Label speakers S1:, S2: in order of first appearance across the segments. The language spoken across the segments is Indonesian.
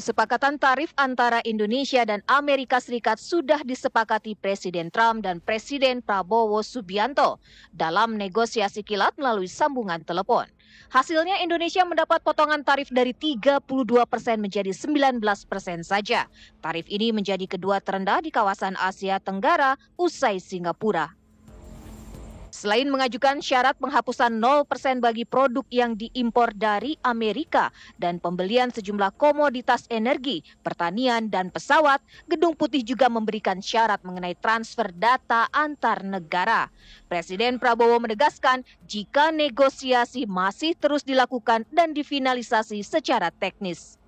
S1: Kesepakatan tarif antara Indonesia dan Amerika Serikat sudah disepakati Presiden Trump dan Presiden Prabowo Subianto dalam negosiasi kilat melalui sambungan telepon. Hasilnya Indonesia mendapat potongan tarif dari 32% menjadi 19% saja. Tarif ini menjadi kedua terendah di kawasan Asia Tenggara usai Singapura. Selain mengajukan syarat penghapusan 0% bagi produk yang diimpor dari Amerika dan pembelian sejumlah komoditas energi, pertanian, dan pesawat, Gedung Putih juga memberikan syarat mengenai transfer data antar negara. Presiden Prabowo menegaskan jika negosiasi masih terus dilakukan dan difinalisasi secara teknis.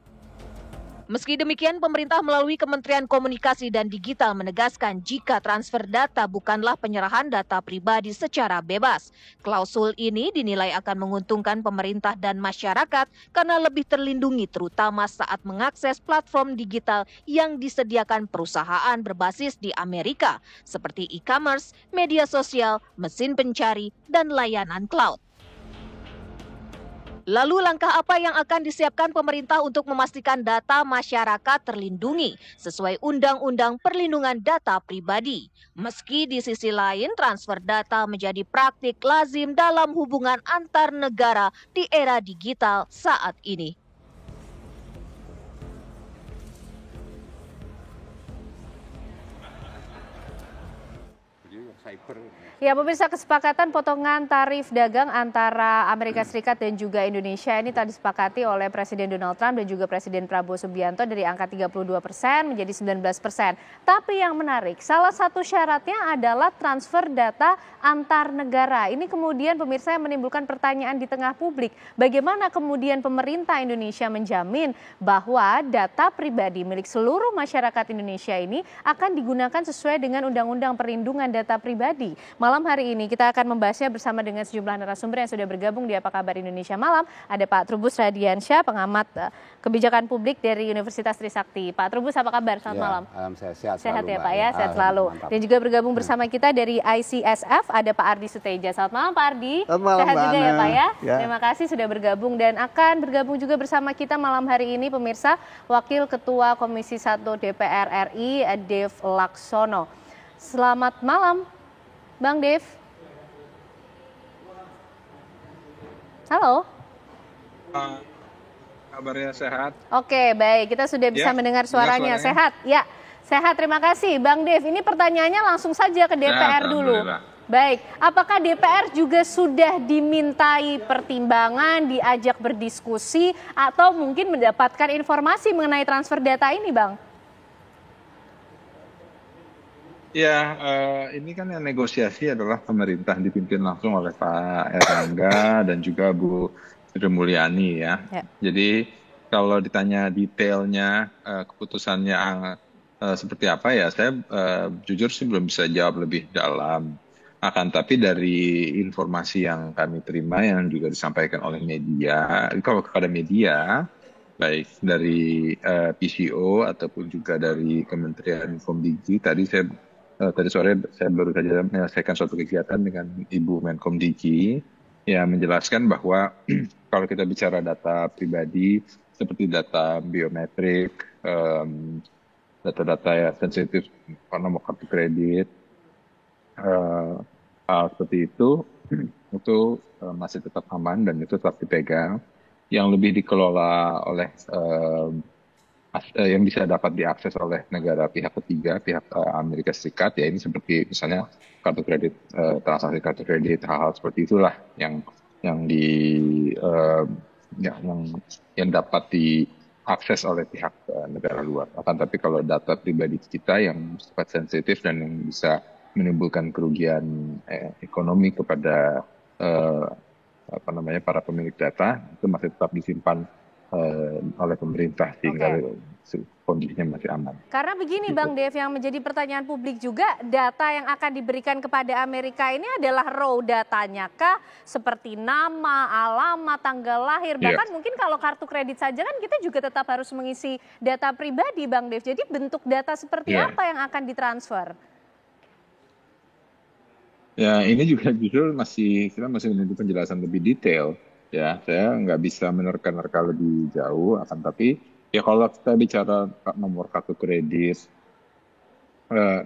S1: Meski demikian, pemerintah melalui Kementerian Komunikasi dan Digital menegaskan jika transfer data bukanlah penyerahan data pribadi secara bebas. Klausul ini dinilai akan menguntungkan pemerintah dan masyarakat karena lebih terlindungi terutama saat mengakses platform digital yang disediakan perusahaan berbasis di Amerika seperti e-commerce, media sosial, mesin pencari, dan layanan cloud. Lalu langkah apa yang akan disiapkan pemerintah untuk memastikan data masyarakat terlindungi sesuai Undang-Undang Perlindungan Data Pribadi? Meski di sisi lain transfer data menjadi praktik lazim dalam hubungan antar negara di era digital saat ini.
S2: Ya, pemirsa, kesepakatan potongan tarif dagang antara Amerika Serikat dan juga Indonesia ini tadi disepakati oleh Presiden Donald Trump dan juga Presiden Prabowo Subianto dari angka 32% menjadi 19%. Tapi yang menarik, salah satu syaratnya adalah transfer data antar negara. Ini kemudian pemirsa yang menimbulkan pertanyaan di tengah publik. Bagaimana kemudian pemerintah Indonesia menjamin bahwa data pribadi milik seluruh masyarakat Indonesia ini akan digunakan sesuai dengan Undang-Undang Perlindungan Data Pribadi. Malam hari ini kita akan membahasnya bersama dengan sejumlah narasumber yang sudah bergabung di Apa Kabar Indonesia Malam. Ada Pak Trubus Radiansyah, pengamat kebijakan publik dari Universitas Trisakti. Pak Trubus, apa kabar? Selamat malam.
S3: Sehat
S2: Sehat
S3: selalu,
S2: ya Pak ya, sehat selalu.
S3: Mantap.
S2: Dan juga bergabung bersama kita dari ICSF, ada Pak Ardi Suteja. Selamat malam Pak Ardi.
S3: Selamat malam,
S2: sehat juga ya Pak ya?
S3: Ya.
S2: Terima kasih sudah bergabung dan akan bergabung juga bersama kita malam hari ini pemirsa Wakil Ketua Komisi 1 DPR RI, Dev Laksono. Selamat malam Bang Dev. Halo.
S4: Kabarnya sehat.
S2: Oke, baik. Kita sudah bisa mendengar suaranya. Sehat? Ya, sehat. Terima kasih. Bang Dev, ini pertanyaannya langsung saja ke DPR dulu. Baik, apakah DPR juga sudah dimintai pertimbangan, diajak berdiskusi, atau mungkin mendapatkan informasi mengenai transfer data ini, Bang?
S4: Ya, ini kan yang negosiasi adalah pemerintah dipimpin langsung oleh Pak Erlangga dan juga Bu Sri Mulyani ya. Jadi kalau ditanya detailnya keputusannya seperti apa ya, saya jujur sih belum bisa jawab lebih dalam. Akan tapi dari informasi yang kami terima yang juga disampaikan oleh media, kalau kepada media, baik dari PCO ataupun juga dari Kementerian Komdigi, tadi sore saya baru saja menyelesaikan suatu kegiatan dengan Ibu Menkomdigi yang menjelaskan bahwa kalau kita bicara data pribadi seperti data biometrik, data-data yang sensitif, nomor kartu kredit, hal seperti itu masih tetap aman dan itu tetap dipegang. Yang lebih dikelola oleh yang bisa dapat diakses oleh negara pihak ketiga, pihak Amerika Serikat, ya ini seperti misalnya kartu kredit, transaksi kartu kredit, hal-hal seperti itulah yang dapat diakses oleh pihak negara luar. Akan tapi kalau data pribadi kita yang sifat sensitif dan yang bisa menimbulkan kerugian ekonomi kepada para pemilik data, itu masih tetap disimpan oleh pemerintah sehingga kondisinya masih aman.
S2: Karena begini Bang Dev, yang menjadi pertanyaan publik juga, data yang akan diberikan kepada Amerika ini adalah raw datanya kah? Seperti nama, alamat, tanggal lahir, bahkan mungkin kalau kartu kredit saja kan kita juga tetap harus mengisi data pribadi Bang Dev. Jadi bentuk data seperti apa yang akan ditransfer?
S4: Ya, ini juga justru kita masih menunggu penjelasan lebih detail. Ya, saya nggak bisa menerka-nerka lebih jauh, akan tapi Ya kalau kita bicara nomor kartu kredit,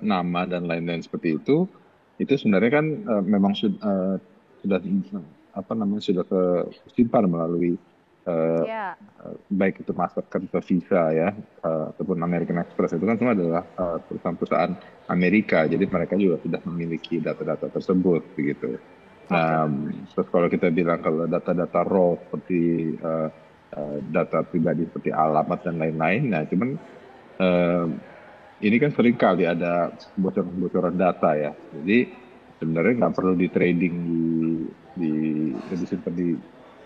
S4: nama dan lain-lain seperti itu sebenarnya kan memang sudah apa namanya sudah kesimpan melalui
S2: Ya,
S4: baik itu Mastercard atau Visa ya ataupun American Express itu kan semua adalah perusahaan-perusahaan Amerika, jadi mereka juga sudah memiliki data-data tersebut begitu. Nah, terus kalau kita bilang kalau data-data raw seperti data pribadi seperti alamat dan lain-lain, nah cuman ini kan sering kali ada bocoran-bocoran data ya. Jadi sebenarnya nggak perlu di trading disimpan di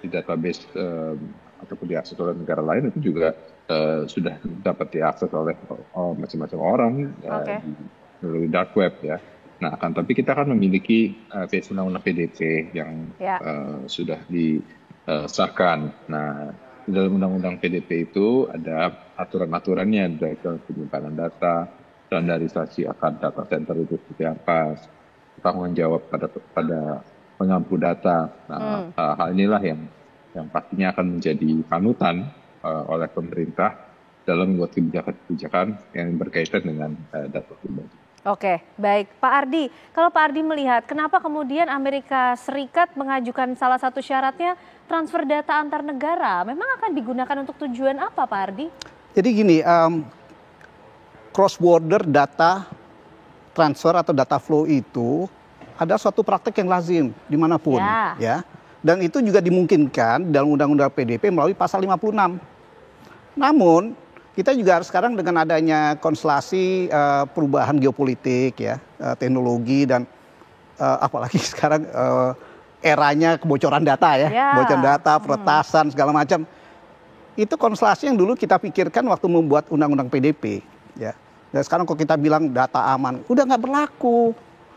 S4: database ataupun diakses oleh negara lain, itu juga sudah dapat diakses oleh macam-macam orang melalui dark web ya. Nah, tapi kita kan memiliki undang-undang PDP yang sudah disahkan. Nah, di dalam undang-undang PDP itu ada aturan-aturannya, dari penyimpanan data, standarisasi akan data center itu seperti apa, tanggung jawab pada pengampu data. Nah, hal inilah yang pastinya akan menjadi panutan oleh pemerintah dalam membuat kebijakan-kebijakan yang berkaitan dengan data pribadi.
S2: Oke, baik. Pak Ardi, kalau Pak Ardi melihat kenapa kemudian Amerika Serikat mengajukan salah satu syaratnya transfer data antar negara, memang akan digunakan untuk tujuan apa Pak Ardi?
S3: Jadi gini, cross border data transfer atau data flow itu ada suatu praktek yang lazim dimanapun, ya. Dan itu juga dimungkinkan dalam Undang-Undang PDP melalui pasal 56. Namun kita juga harus sekarang dengan adanya konstelasi perubahan geopolitik ya, teknologi dan apalagi sekarang eranya kebocoran data ya, kebocoran data, peretasan segala macam. Itu konstelasi yang dulu kita pikirkan waktu membuat Undang-Undang PDP ya. Dan sekarang kok kita bilang data aman, udah nggak berlaku.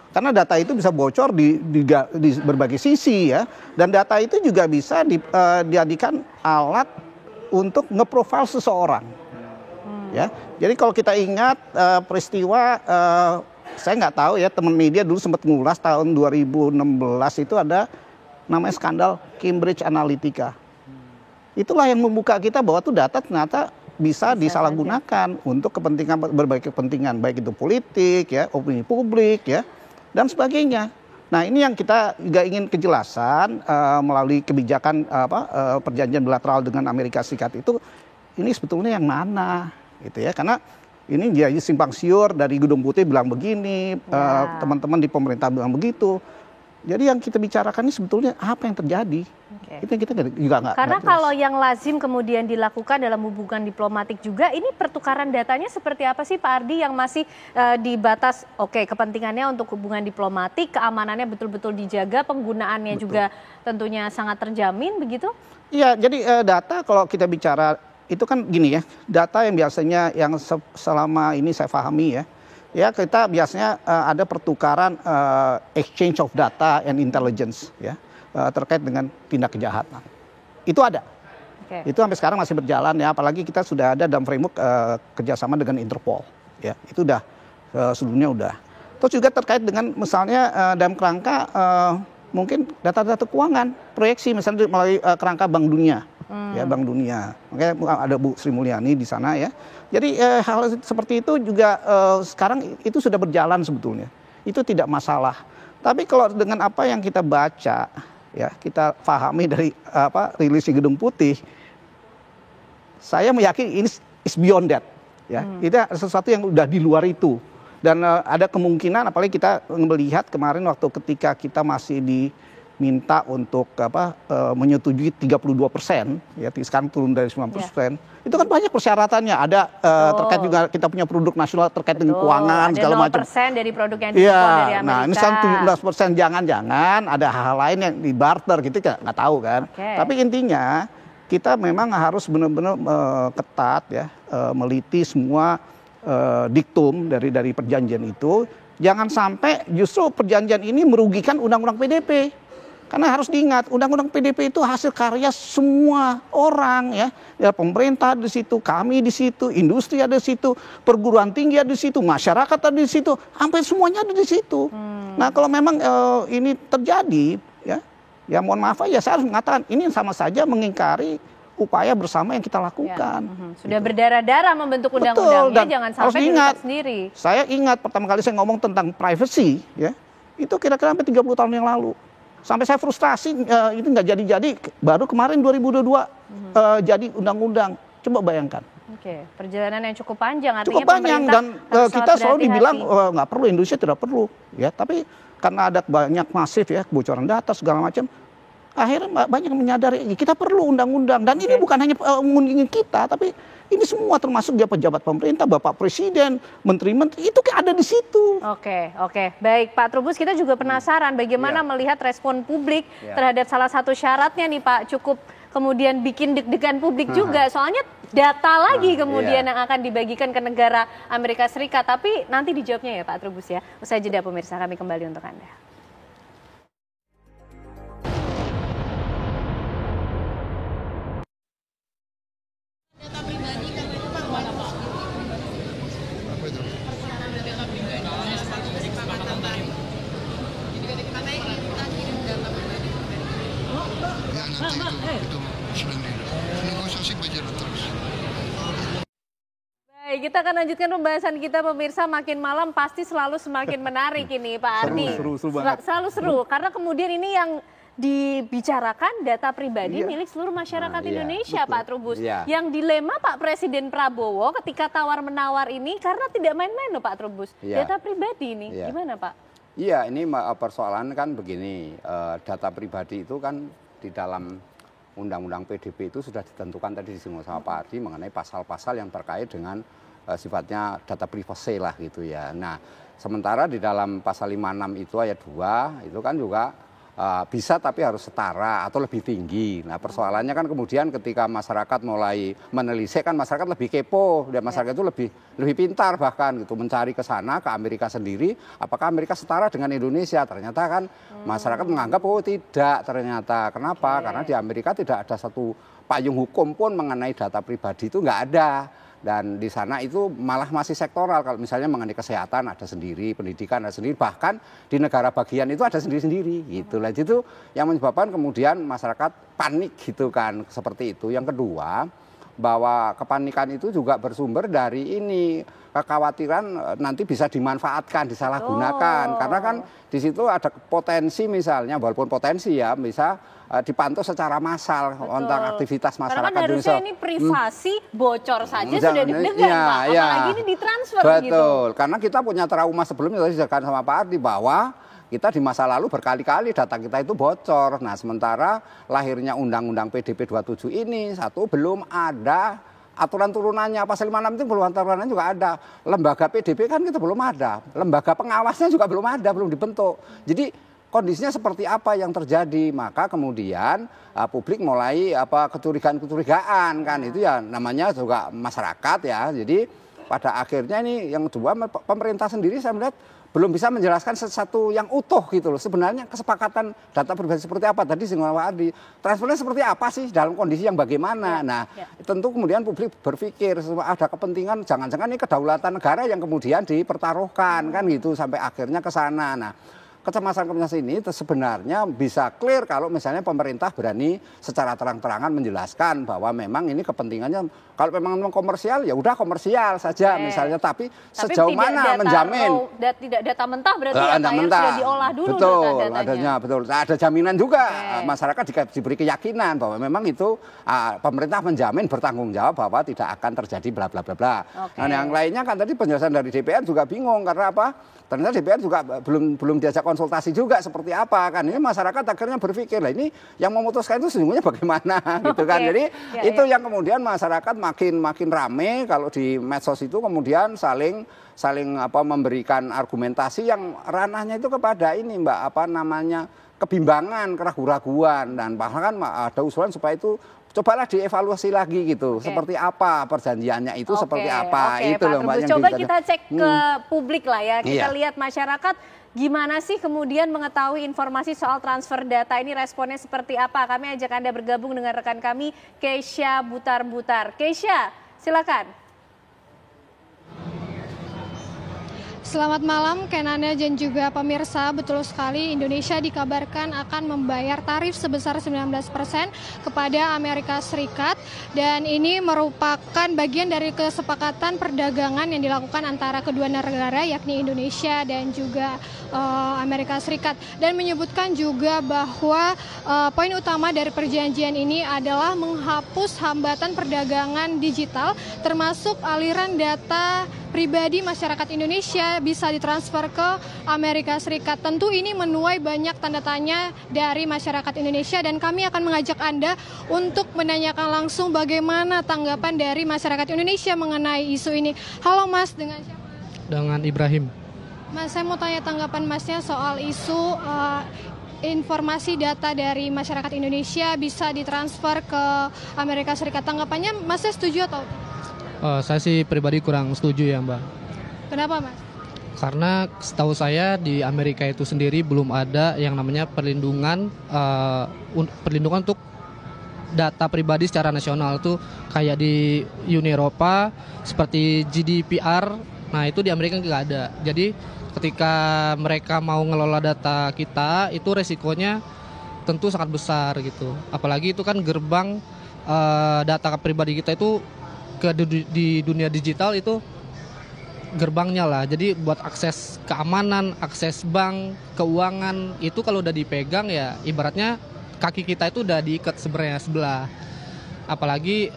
S3: Karena data itu bisa bocor di berbagai sisi ya. Dan data itu juga bisa dijadikan alat untuk nge-profile seseorang. Ya, jadi kalau kita ingat peristiwa, saya nggak tahu ya, teman media dulu sempat ngulas tahun 2016 itu ada namanya skandal Cambridge Analytica. Itulah yang membuka kita bahwa tuh data ternyata bisa disalahgunakan untuk kepentingan, berbagai kepentingan, baik itu politik ya, opini publik ya, dan sebagainya. Nah, ini yang kita juga ingin kejelasan melalui kebijakan perjanjian bilateral dengan Amerika Serikat itu, ini sebetulnya yang mana gitu ya, karena ini dia simpang siur, dari Gedung Putih bilang begini, teman-teman di pemerintah bilang begitu. Jadi yang kita bicarakan ini sebetulnya apa yang terjadi? Itu yang kita juga nggak.
S2: Karena kalau yang lazim kemudian dilakukan dalam hubungan diplomatik juga, ini pertukaran datanya seperti apa sih Pak Ardi yang masih dibatas? Oke, kepentingannya untuk hubungan diplomatik, keamanannya betul-betul dijaga, penggunaannya juga tentunya sangat terjamin begitu? Iya,
S3: jadi data kalau kita bicara itu kan gini ya, data yang biasanya yang selama ini saya pahami ya kita biasanya ada pertukaran exchange of data and intelligence ya terkait dengan tindak kejahatan. Itu ada. Itu sampai sekarang masih berjalan ya, apalagi kita sudah ada dalam framework kerjasama dengan Interpol ya. Itu udah sebelumnya udah. Terus juga terkait dengan misalnya dalam kerangka mungkin data-data keuangan, proyeksi misalnya melalui kerangka Bank Dunia. Ya, Bank Dunia. Makanya ada Bu Sri Mulyani di sana ya. Jadi hal seperti itu juga sekarang itu sudah berjalan sebetulnya. Itu tidak masalah. Tapi kalau dengan apa yang kita baca ya, kita pahami dari rilisnya Gedung Putih, saya meyakini ini is beyond that ya. Itu sesuatu yang udah di luar itu. Dan ada kemungkinan, apalagi kita melihat kemarin waktu ketika kita masih diminta untuk menyetujui 32%, ya sekarang turun dari 90%. Itu kan banyak persyaratannya. Ada terkait juga kita punya produk nasional terkait dengan keuangan segala macam.
S2: Ada 0% dari produk yang diimpor dari Amerika.
S3: Nah, ini sekarang 17%, jangan-jangan ada hal lain yang di barter gitu, nggak tahu kan. Tapi intinya kita memang harus benar-benar ketat ya, meliti semua diktum dari perjanjian itu. Jangan sampai justru perjanjian ini merugikan Undang-Undang PDP. Karena harus diingat, Undang-Undang PDP itu hasil karya semua orang ya. Ya, pemerintah di situ, kami di situ, industri ada di situ, perguruan tinggi ada di situ, masyarakat ada di situ, sampai semuanya ada di situ. Nah, kalau memang ini terjadi ya mohon maaf aja, saya harus mengatakan ini sama saja mengingkari upaya bersama yang kita lakukan.
S2: Sudah berdarah-darah membentuk undang-undangnya, jangan sampai dirusak sendiri.
S3: Saya ingat pertama kali saya ngomong tentang privacy, ya, itu kira-kira sampai 30 tahun yang lalu. Sampai saya frustasi, itu nggak jadi-jadi, baru kemarin 2022 jadi undang-undang. Coba bayangkan.
S2: Oke, perjalanan yang cukup panjang, artinya
S3: cukup panjang, dan kita selalu dibilang nggak perlu, Indonesia tidak perlu, ya. Tapi karena ada banyak masif ya kebocoran data segala macam, akhirnya banyak yang menyadari kita perlu undang-undang. Dan ini bukan hanya mengunjungi kita, tapi ini semua termasuk dia pejabat pemerintah, Bapak Presiden, menteri-menteri, itu ada di situ.
S2: Oke. Baik, Pak Trubus, kita juga penasaran bagaimana melihat respon publik terhadap salah satu syaratnya nih Pak, cukup kemudian bikin deg-degan publik juga. Soalnya data lagi kemudian yang akan dibagikan ke negara Amerika Serikat. Tapi nanti dijawabnya ya Pak Trubus ya. Usai jeda pemirsa, kami kembali untuk Anda. Baik, kita akan lanjutkan pembahasan kita pemirsa. Makin malam pasti selalu semakin menarik ini Pak Ardi. Selalu seru karena kemudian ini yang dibicarakan data pribadi milik seluruh masyarakat Indonesia, betul. Pak Trubus. Yang dilema Pak Presiden Prabowo ketika tawar-menawar ini karena tidak main-main loh Pak Trubus. Data pribadi ini gimana Pak?
S5: Iya, ini persoalan kan begini, data pribadi itu kan di dalam Undang-Undang PDB itu sudah ditentukan tadi disinggung sama Pak Ardi mengenai pasal-pasal yang terkait dengan sifatnya data privacy lah gitu ya. Nah, sementara di dalam pasal 56 itu ayat 2 itu kan juga bisa tapi harus setara atau lebih tinggi. Nah, persoalannya kan kemudian ketika masyarakat mulai menelisik kan masyarakat lebih kepo, dan masyarakat itu lebih pintar bahkan gitu mencari ke sana ke Amerika sendiri, apakah Amerika setara dengan Indonesia? Ternyata kan masyarakat menganggap oh tidak ternyata. Kenapa? Karena di Amerika tidak ada satu payung hukum pun mengenai data pribadi, itu nggak ada. Dan di sana itu malah masih sektoral. Kalau misalnya mengenai kesehatan ada sendiri, pendidikan ada sendiri, bahkan di negara bagian itu ada sendiri-sendiri gitu. Lah itu yang menyebabkan kemudian masyarakat panik gitu kan, seperti itu. Yang kedua, bahwa kepanikan itu juga bersumber dari ini, kekhawatiran nanti bisa dimanfaatkan, disalahgunakan. Karena kan di situ ada potensi misalnya, walaupun potensi ya bisa dipantau secara massal tentang aktivitas masyarakat.
S2: Karena kan harusnya ini privasi bocor saja sudah deg-degan Pak, apalagi ini ditransfer gitu.
S5: Betul, karena kita punya trauma sebelumnya tadi disebutkan sama Pak Ardi bahwa kita di masa lalu berkali-kali data kita itu bocor. Nah, sementara lahirnya Undang-Undang PDB 27 ini belum ada aturan turunannya. Pasal 56 itu belum turunannya juga ada. Lembaga PDB kan kita belum ada. Lembaga pengawasnya juga belum ada, belum dibentuk. Jadi kondisinya seperti apa yang terjadi, maka kemudian publik mulai kecurigaan kan, itu ya namanya juga masyarakat ya. Jadi pada akhirnya ini yang kedua, pemerintah sendiri saya melihat belum bisa menjelaskan sesuatu yang utuh gitu loh. Sebenarnya kesepakatan data pribadi seperti apa, tadi singgung Pak Ardi, transfernya seperti apa sih dalam kondisi yang bagaimana. Tentu kemudian publik berpikir ada kepentingan, jangan-jangan ini kedaulatan negara yang kemudian dipertaruhkan kan gitu, sampai akhirnya ke sana. Nah, kecemasan-kecemasan ini sebenarnya bisa clear kalau misalnya pemerintah berani secara terang-terangan menjelaskan bahwa memang ini kepentingannya, kalau memang komersial ya udah komersial saja misalnya, tapi sejauh mana menjamin
S2: tidak data mentah berarti sudah diolah dulu
S5: data-datanya. Betul, ada jaminan juga masyarakat diberi keyakinan bahwa memang itu pemerintah menjamin bertanggung jawab bahwa tidak akan terjadi bla bla bla bla. Nah, yang lainnya kan tadi penjelasan dari DPR juga bingung karena apa? Ternyata DPR juga belum diajak konsultasi juga seperti apa kan. Ini masyarakat akhirnya berpikir lah ini yang memutuskan itu sesungguhnya bagaimana gitu kan. Jadi itu yang kemudian masyarakat makin rame kalau di medsos itu kemudian saling memberikan argumentasi yang ranahnya itu kepada ini Mbak kebimbangan, keraguan-raguan, dan bahkan ada usulan supaya itu cobalah dievaluasi lagi gitu, seperti apa perjanjiannya itu, seperti apa itu loh Mbak.
S2: Coba kita cek ke publik lah ya, kita lihat masyarakat gimana sih kemudian mengetahui informasi soal transfer data ini, responnya seperti apa. Kami ajak Anda bergabung dengan rekan kami Keisha Butar-Butar. Keisha, silakan.
S6: Selamat malam, Kenana dan juga pemirsa. Betul sekali, Indonesia dikabarkan akan membayar tarif sebesar 19% kepada Amerika Serikat. Dan ini merupakan bagian dari kesepakatan perdagangan yang dilakukan antara kedua negara, yakni Indonesia dan juga Amerika Serikat. Dan menyebutkan juga bahwa poin utama dari perjanjian ini adalah menghapus hambatan perdagangan digital, termasuk aliran data pribadi masyarakat Indonesia bisa ditransfer ke Amerika Serikat. Tentu ini menuai banyak tanda tanya dari masyarakat Indonesia dan kami akan mengajak Anda untuk menanyakan langsung bagaimana tanggapan dari masyarakat Indonesia mengenai isu ini. Halo Mas, dengan siapa?
S7: Dengan Ibrahim.
S6: Mas, saya mau tanya tanggapan Masnya soal isu informasi data dari masyarakat Indonesia bisa ditransfer ke Amerika Serikat. Tanggapannya Masnya setuju atau tidak?
S7: Saya sih pribadi kurang setuju ya Mbak.
S6: Kenapa Mas?
S7: Karena setahu saya di Amerika itu sendiri belum ada yang namanya perlindungan untuk data pribadi secara nasional tuh kayak di Uni Eropa seperti GDPR. Nah itu di Amerika nggak ada. Jadi ketika mereka mau ngelola data kita itu resikonya tentu sangat besar gitu. Apalagi itu kan gerbang data pribadi kita itu di dunia digital itu gerbangnya lah. Jadi buat akses keamanan, akses bank, keuangan itu kalau udah dipegang ya ibaratnya kaki kita itu udah diikat sebelah. Apalagi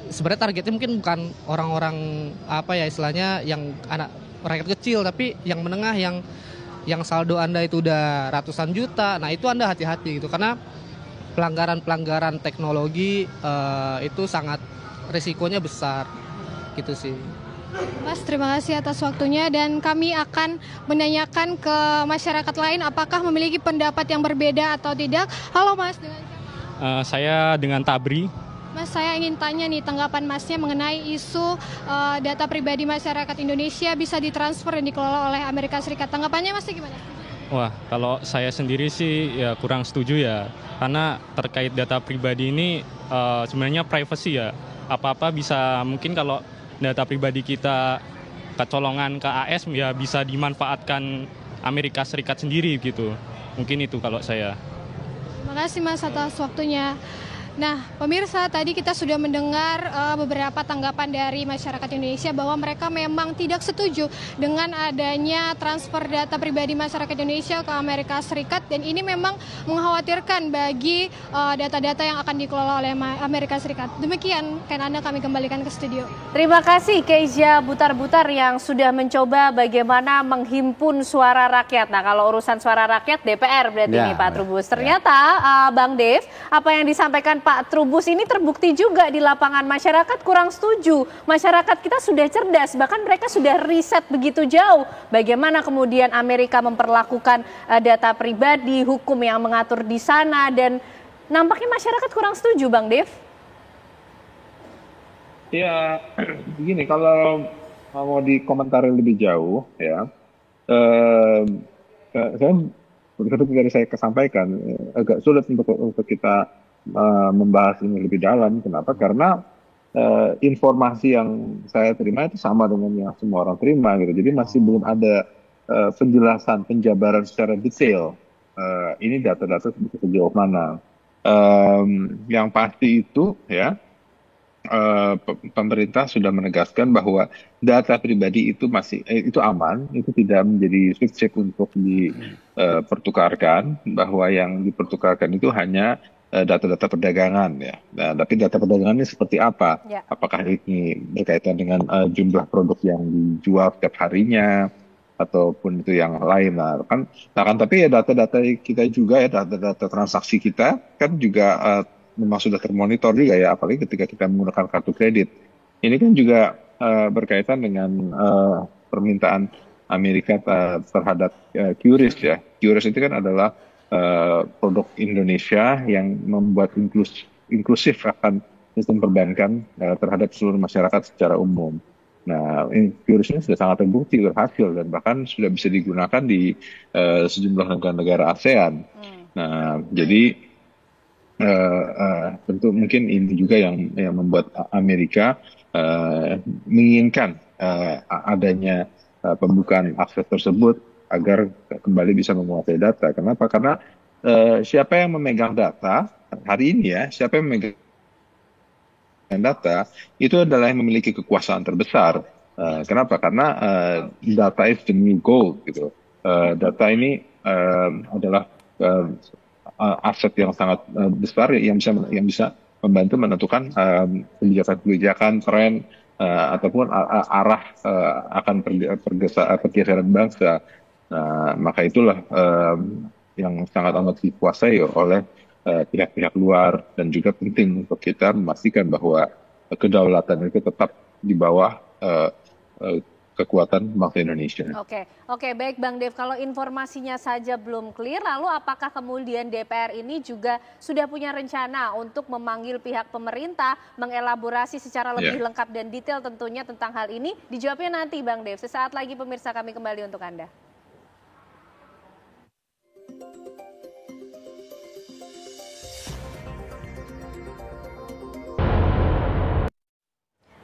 S7: sebenarnya targetnya mungkin bukan orang-orang apa ya istilahnya yang anak rakyat kecil, tapi yang menengah yang saldo Anda itu udah ratusan juta. Nah itu Anda hati-hati gitu karena pelanggaran teknologi itu sangat resikonya besar gitu sih.
S6: Mas, terima kasih atas waktunya dan kami akan menanyakan ke masyarakat lain apakah memiliki pendapat yang berbeda atau tidak. Halo Mas, dengan siapa?
S8: Saya dengan Tabri.
S6: Mas, saya ingin tanya nih tanggapan Masnya mengenai isu data pribadi masyarakat Indonesia bisa ditransfer dan dikelola oleh Amerika Serikat. Tanggapannya Mas gimana?
S8: Wah, kalau saya sendiri sih ya kurang setuju ya. Karena terkait data pribadi ini sebenarnya privacy ya. Apa-apa bisa mungkin kalau data pribadi kita kecolongan ke AS ya bisa dimanfaatkan Amerika Serikat sendiri gitu. Mungkin itu kalau saya.
S6: Terima kasih Mas atas waktunya. Nah, pemirsa, tadi kita sudah mendengar beberapa tanggapan dari masyarakat Indonesia bahwa mereka memang tidak setuju dengan adanya transfer data pribadi masyarakat Indonesia ke Amerika Serikat dan ini memang mengkhawatirkan bagi data-data yang akan dikelola oleh Amerika Serikat. Demikian, Anda kami kembalikan ke studio.
S2: Terima kasih Keisha Butar-Butar yang sudah mencoba bagaimana menghimpun suara rakyat. Nah, kalau urusan suara rakyat DPR berarti ini Pak Trubus. Ternyata Bang Dev, apa yang disampaikan Pak Trubus ini terbukti juga di lapangan, masyarakat kurang setuju. Masyarakat kita sudah cerdas, bahkan mereka sudah riset begitu jauh. Bagaimana kemudian Amerika memperlakukan data pribadi, hukum yang mengatur di sana, dan nampaknya masyarakat kurang setuju, Bang Dev.
S4: Ya, begini, kalau mau dikomentari lebih jauh, ya, saya seperti tadi saya sampaikan, agak sulit untuk kita membahas ini lebih dalam. Kenapa? Karena informasi yang saya terima itu sama dengan yang semua orang terima gitu. Jadi masih belum ada penjelasan, penjabaran secara detail ini data-data sejauh mana. Yang pasti itu ya pemerintah sudah menegaskan bahwa data pribadi itu masih itu aman, itu tidak menjadi fixed untuk dipertukarkan, bahwa yang dipertukarkan itu hanya data-data perdagangan ya. Nah, tapi data perdagangan ini seperti apa? Ya. Apakah ini berkaitan dengan jumlah produk yang dijual setiap harinya ataupun itu yang lain? Nah kan tapi ya data-data kita juga ya, data-data transaksi kita kan juga memang sudah termonitor juga ya, apalagi ketika kita menggunakan kartu kredit. Ini kan juga berkaitan dengan permintaan Amerika terhadap QRIS ya. QRIS itu kan adalah produk Indonesia yang membuat inklusif akan sistem perbankan terhadap seluruh masyarakat secara umum. Nah, QRIS ini sudah sangat terbukti berhasil dan bahkan sudah bisa digunakan di sejumlah negara-negara ASEAN. Nah, jadi tentu mungkin ini juga yang membuat Amerika menginginkan adanya pembukaan akses tersebut agar kembali bisa menguasai data. Kenapa? Karena siapa yang memegang data hari ini ya, siapa yang memegang data itu adalah yang memiliki kekuasaan terbesar. Kenapa? Karena data is the new gold gitu. Data ini adalah aset yang sangat besar yang bisa membantu menentukan kebijakan-kebijakan, tren ataupun arah akan pergeseran bangsa. Maka itulah yang sangat amat dikuasai oleh pihak-pihak luar, dan juga penting untuk kita memastikan bahwa kedaulatan itu tetap di bawah kekuatan bangsa Indonesia.
S2: Oke, baik Bang Dev. Kalau informasinya saja belum clear, lalu apakah kemudian DPR ini juga sudah punya rencana untuk memanggil pihak pemerintah, mengelaborasi secara lebih lengkap dan detail tentunya tentang hal ini? Dijawabnya nanti Bang Dev. Sesaat lagi pemirsa, kami kembali untuk Anda.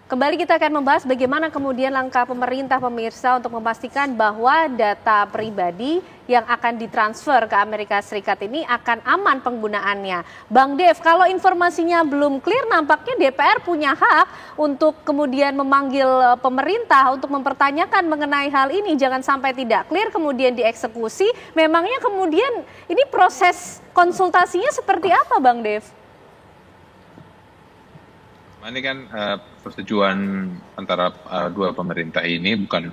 S2: Kembali kita akan membahas bagaimana kemudian langkah pemerintah pemirsa untuk memastikan bahwa data pribadi yang akan ditransfer ke Amerika Serikat ini akan aman penggunaannya. Bang Dev, kalau informasinya belum clear, nampaknya DPR punya hak untuk kemudian memanggil pemerintah untuk mempertanyakan mengenai hal ini. Jangan sampai tidak clear kemudian dieksekusi. Memangnya kemudian ini proses konsultasinya seperti apa Bang Dev?
S4: Ini kan persetujuan antara dua pemerintah ini bukan,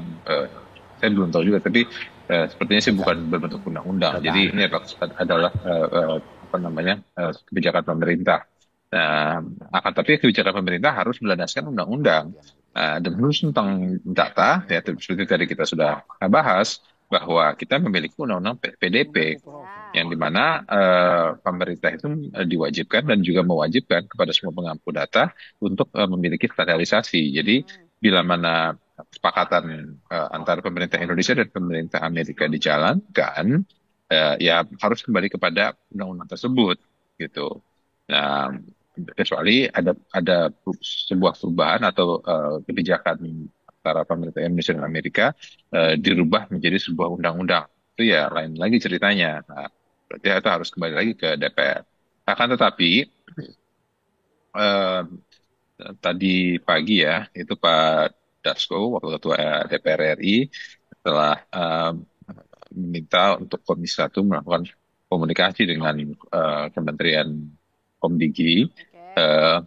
S4: saya belum tahu juga, tapi sepertinya sih bukan berbentuk undang-undang. Jadi ini adalah kebijakan pemerintah. Akan tapi kebijakan pemerintah harus melandaskan undang-undang. Dan khusus tentang data, ya seperti tadi kita sudah bahas, bahwa kita memiliki undang-undang PDP, yang dimana pemerintah itu diwajibkan dan juga mewajibkan kepada semua pengampu data untuk memiliki standarisasi. Jadi bila mana kesepakatan antara pemerintah Indonesia dan pemerintah Amerika dijalankan, ya harus kembali kepada undang-undang tersebut, gitu. Nah, kecuali ada sebuah perubahan atau kebijakan antara pemerintah Indonesia dan Amerika dirubah menjadi sebuah undang-undang, itu ya lain lagi ceritanya. Nah, berarti itu harus kembali lagi ke DPR. Akan tetapi tadi pagi ya, itu Pak Dasko, Wakil Ketua DPR RI, telah meminta untuk Komisi 1 melakukan komunikasi dengan Kementerian Komdigi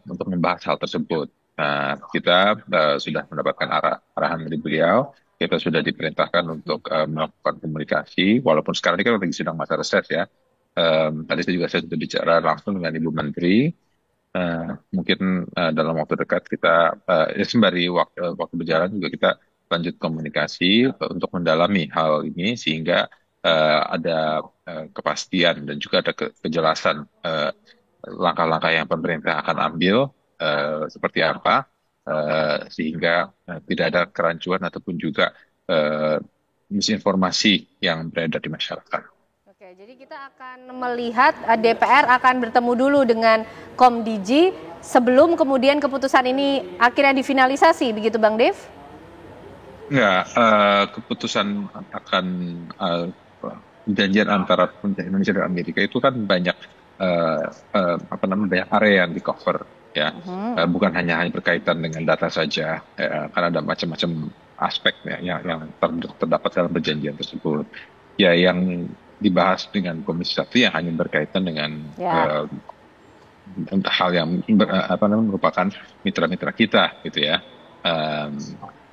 S4: untuk membahas hal tersebut. Nah, kita sudah mendapatkan arahan dari beliau. Kita sudah diperintahkan untuk melakukan komunikasi, walaupun sekarang ini kan lagi sedang masa reses ya. Tadi saya sudah bicara langsung dengan Ibu Menteri. Mungkin dalam waktu dekat kita, sembari waktu berjalan juga kita lanjut komunikasi untuk mendalami hal ini, sehingga ada kepastian dan juga ada kejelasan langkah-langkah yang pemerintah akan ambil seperti apa. Sehingga tidak ada kerancuan ataupun juga misinformasi yang beredar di masyarakat.
S2: Oke, jadi kita akan melihat DPR akan bertemu dulu dengan Komdigi sebelum kemudian keputusan ini akhirnya difinalisasi, begitu Bang Dev?
S4: Ya, keputusan akan perjanjian antara pemerintah Indonesia dan Amerika itu kan banyak banyak area yang di cover. Ya, bukan hanya berkaitan dengan data saja, karena ada macam-macam aspek ya, yang terdapat dalam perjanjian tersebut. Ya, yang dibahas dengan Komisi 1 yang hanya berkaitan dengan hal yang merupakan mitra-mitra kita, gitu ya.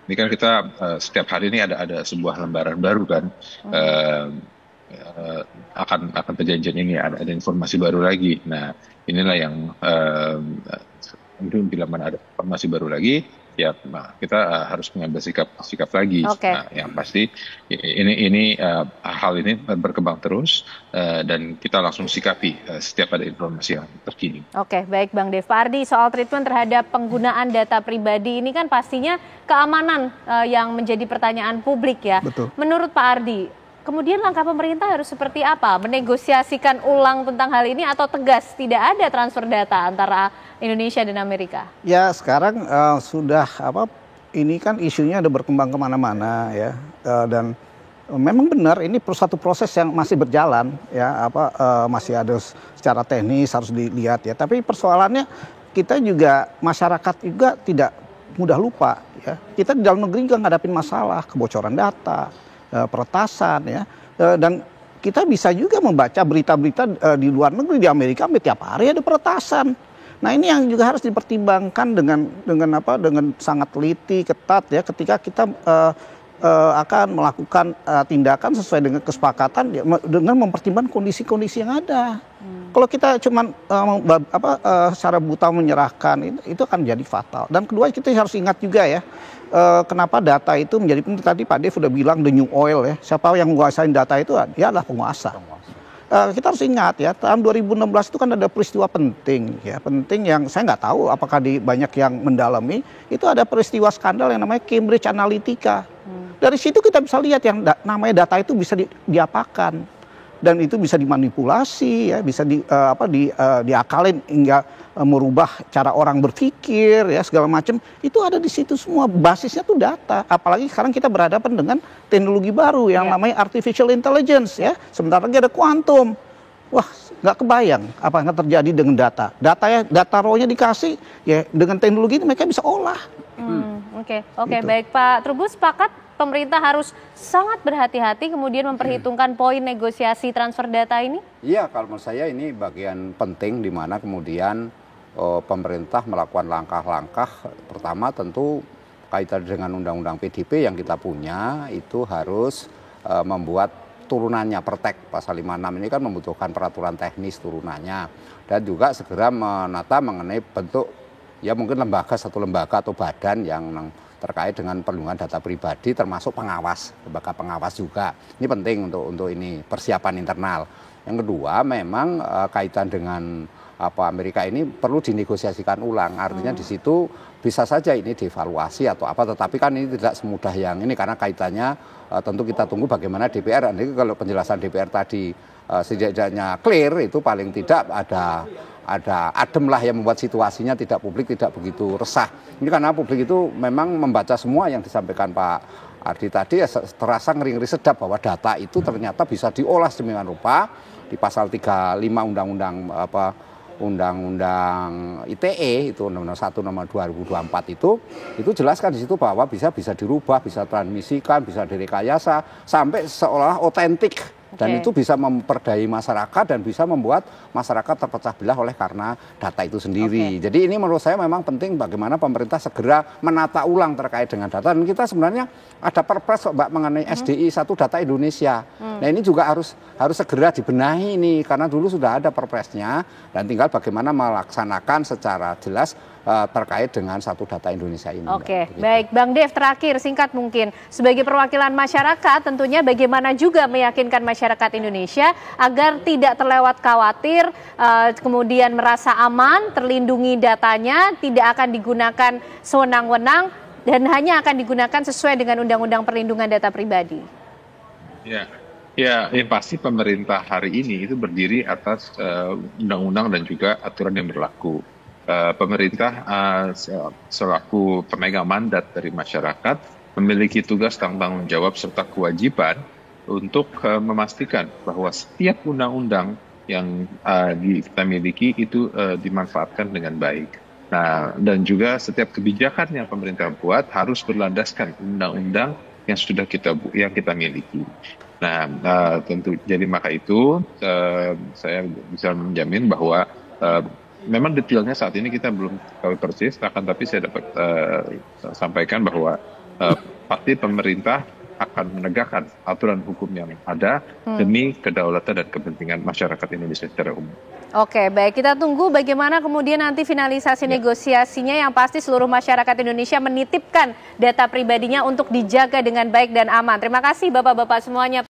S4: Ini kan kita setiap hari ini ada sebuah lembaran baru kan, akan perjanjian ini ada informasi baru lagi. Nah, inilah yang bila mana ada informasi baru lagi, ya kita harus mengambil sikap lagi. Nah, yang pasti ini hal ini berkembang terus, dan kita langsung sikapi setiap ada informasi yang terkini.
S2: Oke, baik Bang Dev. Pak Ardi, soal treatment terhadap penggunaan data pribadi ini kan pastinya keamanan yang menjadi pertanyaan publik ya.
S3: Betul.
S2: Menurut Pak Ardi, kemudian langkah pemerintah harus seperti apa? Menegosiasikan ulang tentang hal ini atau tegas tidak ada transfer data antara Indonesia dan Amerika?
S3: Ya, sekarang sudah ini kan isunya ada berkembang kemana-mana ya, dan memang benar ini satu proses yang masih berjalan ya, masih ada secara teknis harus dilihat ya. Tapi persoalannya kita juga masyarakat juga tidak mudah lupa ya. Kita di dalam negeri juga ngadapin masalah kebocoran data, peretasan ya, dan kita bisa juga membaca berita-berita di luar negeri, di Amerika tiap hari ada peretasan. Nah ini yang juga harus dipertimbangkan dengan sangat teliti, ketat ya, ketika kita akan melakukan tindakan sesuai dengan kesepakatan ya, dengan mempertimbangkan kondisi-kondisi yang ada. Kalau kita cuma secara buta menyerahkan itu akan jadi fatal. Dan kedua kita harus ingat juga ya, kenapa data itu menjadi penting. Tadi Pak Dev sudah bilang the new oil ya, siapa yang menguasai data itu dia adalah penguasa. Kita harus ingat ya, tahun 2016 itu kan ada peristiwa penting ya, penting yang saya nggak tahu apakah banyak yang mendalami, itu ada peristiwa skandal yang namanya Cambridge Analytica. Dari situ kita bisa lihat yang namanya data itu bisa diapakan, dan itu bisa dimanipulasi ya, bisa diakalin hingga merubah cara orang berpikir ya, segala macam itu ada di situ semua, basisnya tuh data. Apalagi sekarang kita berhadapan dengan teknologi baru yang namanya artificial intelligence ya, sebentar lagi ada kuantum. Wah, nggak kebayang apa yang terjadi dengan data. Data rawnya dikasih ya, dengan teknologi ini mereka bisa olah.
S2: Oke, baik Pak Trubus, sepakat pemerintah harus sangat berhati-hati kemudian memperhitungkan poin negosiasi transfer data ini?
S5: Iya, kalau menurut saya ini bagian penting di mana kemudian pemerintah melakukan langkah-langkah. Pertama tentu kaitan dengan undang-undang PDP yang kita punya itu harus membuat turunannya, Pertek pasal 56 ini kan membutuhkan peraturan teknis turunannya, dan juga segera menata mengenai bentuk ya mungkin satu lembaga atau badan yang terkait dengan perlindungan data pribadi, termasuk pengawas, lembaga pengawas juga. Ini penting untuk ini persiapan internal. Yang kedua memang kaitan dengan Amerika ini perlu dinegosiasikan ulang. Artinya di situ bisa saja ini dievaluasi atau tetapi kan ini tidak semudah yang ini karena kaitannya tentu kita tunggu bagaimana DPR. Nanti kalau penjelasan DPR tadi setidaknya clear, itu paling tidak ada adem lah yang membuat situasinya tidak begitu resah. Ini karena publik itu memang membaca semua yang disampaikan Pak Ardi tadi ya, terasa ngeri-ngeri sedap bahwa data itu ternyata bisa diolah sedemikian rupa. Di pasal 35 Undang-Undang ITE itu Undang-Undang 1 nomor 2024 itu jelaskan di situ bahwa bisa dirubah, bisa transmisikan, bisa direkayasa sampai seolah otentik. Dan itu bisa memperdayai masyarakat dan bisa membuat masyarakat terpecah belah oleh karena data itu sendiri. Jadi ini menurut saya memang penting bagaimana pemerintah segera menata ulang terkait dengan data. Dan kita sebenarnya ada perpres Mbak mengenai SDI 1 data Indonesia. Nah ini juga harus segera dibenahi ini karena dulu sudah ada perpresnya, dan tinggal bagaimana melaksanakan secara jelas terkait dengan 1 data Indonesia ini.
S2: Baik Bang Dev, terakhir singkat mungkin, sebagai perwakilan masyarakat tentunya bagaimana juga meyakinkan masyarakat Indonesia agar tidak terlewat khawatir, kemudian merasa aman, terlindungi datanya, tidak akan digunakan sewenang-wenang dan hanya akan digunakan sesuai dengan Undang-Undang Perlindungan Data Pribadi.
S4: Ya, yang pasti pemerintah hari ini itu berdiri atas undang-undang dan juga aturan yang berlaku. Pemerintah selaku pemegang mandat dari masyarakat memiliki tugas tanggung jawab serta kewajiban untuk memastikan bahwa setiap undang-undang yang kita miliki itu dimanfaatkan dengan baik. Nah, dan juga setiap kebijakan yang pemerintah buat harus berlandaskan undang-undang yang sudah kita miliki. Nah, tentu jadi maka itu saya bisa menjamin bahwa memang detailnya saat ini kita belum tahu persis, tapi saya dapat sampaikan bahwa pasti pemerintah akan menegakkan aturan hukum yang ada demi kedaulatan dan kepentingan masyarakat Indonesia secara umum.
S2: Baik, kita tunggu bagaimana kemudian nanti finalisasi negosiasinya. Yang pasti seluruh masyarakat Indonesia menitipkan data pribadinya untuk dijaga dengan baik dan aman. Terima kasih Bapak-Bapak semuanya.